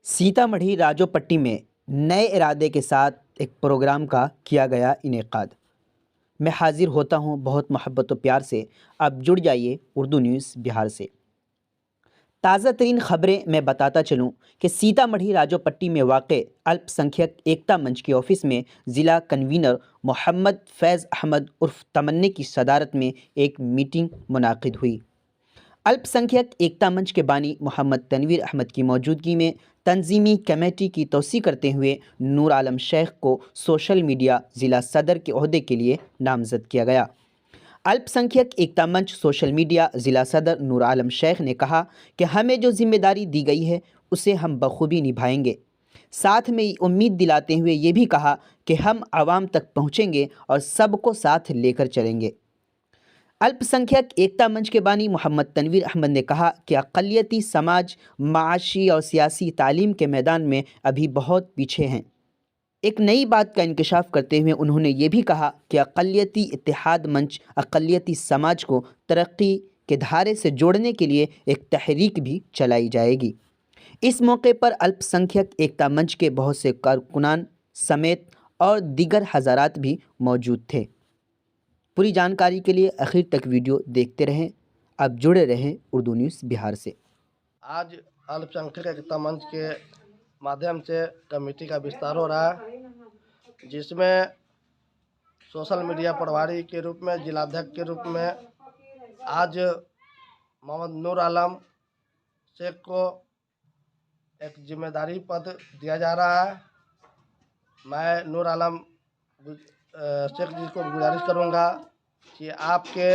सीतामढ़ी राजोपट्टी में नए इरादे के साथ एक प्रोग्राम का किया गया इनेकाद। मैं हाजिर होता हूं बहुत मोहब्बत और प्यार से। आप जुड़ जाइए उर्दू न्यूज़ बिहार से। ताज़ा तरीन ख़बरें मैं बताता चलूं कि सीतामढ़ी राजोपट्टी में वाक़ अल्पसंख्यक एकता मंच के ऑफिस में ज़िला कन्वीनर मोहम्मद फैज़ अहमद उर्फ तमन्ने की सदारत में एक मीटिंग मुनाकिद हुई। अल्पसंख्यक एकता मंच के बानी मोहम्मद तनवीर अहमद की मौजूदगी में तंजीमी कमेटी की तौसी करते हुए नूर आलम शेख को सोशल मीडिया ज़िला सदर के ओहदे के लिए नामज़द किया गया। अल्पसंख्यक एकता मंच सोशल मीडिया ज़िला सदर नूर आलम शेख ने कहा कि हमें जो जिम्मेदारी दी गई है उसे हम बखूबी निभाएंगे। साथ में उम्मीद दिलाते हुए ये भी कहा कि हम आवाम तक पहुँचेंगे और सबको साथ लेकर चलेंगे। अल्पसंख्यक एकता मंच के बानी मोहम्मद तनवीर अहमद ने कहा कि अक़लियती समाज माशी और सियासी तालीम के मैदान में अभी बहुत पीछे हैं। एक नई बात का इंकशाफ करते हुए उन्होंने ये भी कहा कि अक़लियती इत्तेहाद मंच अक़लियती समाज को तरक्की के धारे से जोड़ने के लिए एक तहरीक भी चलाई जाएगी। इस मौके पर अल्पसंख्यक एकता मंच के बहुत से कारकुनान समेत और दीगर हज़ारात भी मौजूद थे। पूरी जानकारी के लिए आखिर तक वीडियो देखते रहें। अब जुड़े रहें उर्दू न्यूज़ बिहार से। आज अल्पसंख्यक एकता मंच के माध्यम से कमेटी का विस्तार हो रहा है, जिसमें सोशल मीडिया प्रभारी के रूप में जिलाध्यक्ष के रूप में आज मोहम्मद नूर आलम शेख को एक जिम्मेदारी पद दिया जा रहा है। मैं नूर आलम शेख जी को गुजारिश करूंगा कि आपके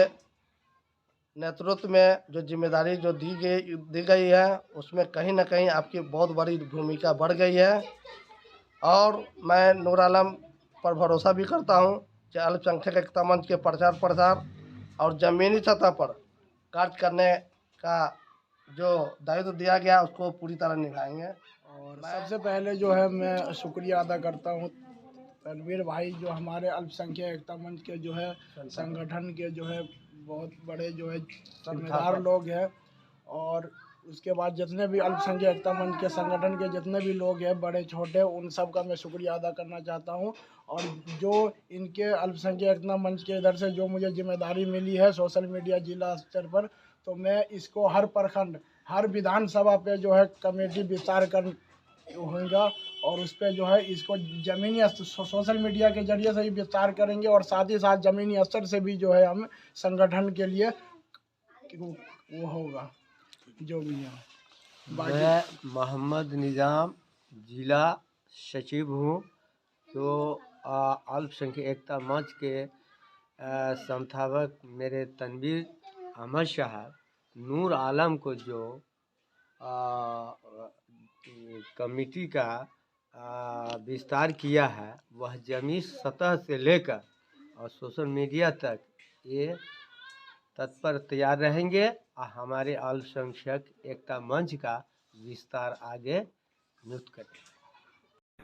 नेतृत्व में जो जिम्मेदारी जो दी गई है उसमें कहीं ना कहीं आपकी बहुत बड़ी भूमिका बढ़ गई है और मैं नूर आलम पर भरोसा भी करता हूं कि अल्पसंख्यक एकता मंच के प्रचार प्रसार और ज़मीनी सतह पर कार्य करने का जो दायित्व दिया गया उसको पूरी तरह निभाएंगे। और सबसे पहले जो है मैं शुक्रिया अदा करता हूँ तनवीर भाई, जो हमारे अल्पसंख्यक एकता मंच के जो है संगठन के जो है बहुत बड़े जो है जिम्मेदार लोग हैं। और उसके बाद जितने भी अल्पसंख्यक एकता मंच के संगठन के जितने भी लोग हैं बड़े छोटे, उन सब का मैं शुक्रिया अदा करना चाहता हूं। और जो इनके अल्पसंख्यक एकता मंच के इधर से जो मुझे जिम्मेदारी मिली है सोशल मीडिया जिला स्तर पर, तो मैं इसको हर प्रखंड हर विधानसभा पे जो है कमेटी विस्तार कर होगा और उस पर जो है इसको ज़मीनी सोशल मीडिया के जरिए से ही विस्तार करेंगे और साथ ही साथ ज़मीनी स्तर से भी जो है हम संगठन के लिए वो होगा जो भी है। मैं मोहम्मद निज़ाम जिला सचिव हूँ। तो अल्पसंख्यक एकता मंच के संस्थापक मेरे तनवीर अहमद साहब नूर आलम को जो कमेटी का विस्तार किया है वह ज़मीनी सतह से लेकर और सोशल मीडिया तक ये तत्पर तैयार रहेंगे और हमारे अल्पसंख्यक एकता मंच का विस्तार आगे नियुक्त करेंगे।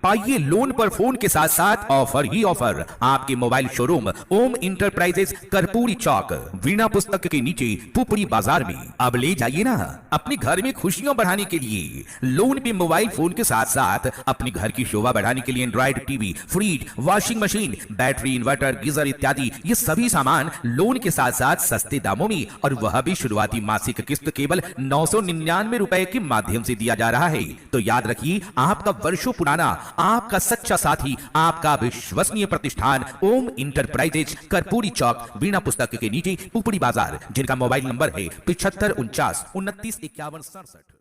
पाइए लोन पर फोन के साथ साथ ऑफर ही ऑफर। आपके मोबाइल शोरूम ओम इंटरप्राइजेस कर्पूरी चौक वीणा पुस्तक के नीचे पुपड़ी बाजार में। अब ले जाइए ना अपने घर में खुशियां बढ़ाने के लिए। लोन पे मोबाइल फोन के साथ साथ अपने घर की शोभा बढ़ाने के लिए Android TV, fridge, washing machine, battery, inverter, geyser इत्यादि ये सभी सामान लोन के साथ साथ सस्ते दामों में, और वह भी शुरुआती मासिक किस्त केवल 999 रुपए के माध्यम से दिया जा रहा है। तो याद रखिए, आपका वर्षों पुराना, आपका सच्चा साथी, आपका विश्वसनीय प्रतिष्ठान ओम इंटरप्राइजेज कर्पूरी चौक वीणा पुस्तक के नीचे पुपड़ी बाजार, जिनका मोबाइल नंबर है 7549 29 51 67।